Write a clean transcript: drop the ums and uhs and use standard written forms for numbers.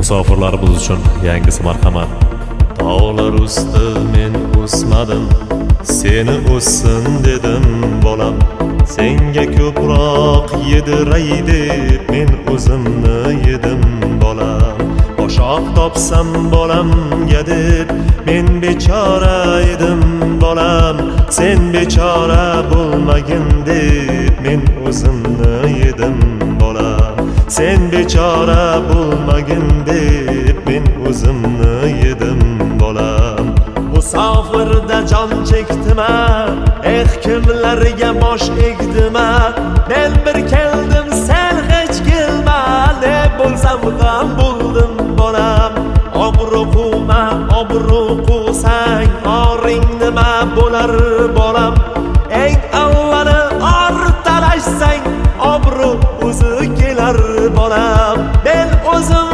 Musofirlarimiz uchun yangisi marhamat. Dağlar usti men o'smadim, seni o'ssin dedim bolam. Senga ko'proq yediray deb men o'zimni yedim bolam. Boshoq topsam bolamga deb men bechora edim bolam. Sen bechora bo'lmagin deb men o'zimni yedim bolam. Sen bechora bo'lmagin deb men o'zimni yedim bolam. Musofirda jon chekdima, kimlarga bosh egdima. Men bir keldim, sen hech kelma, ne bo'lsam ham bo'ldim bolam. Obro' quvma, obro' quvsang oring nima bo'lar bolam.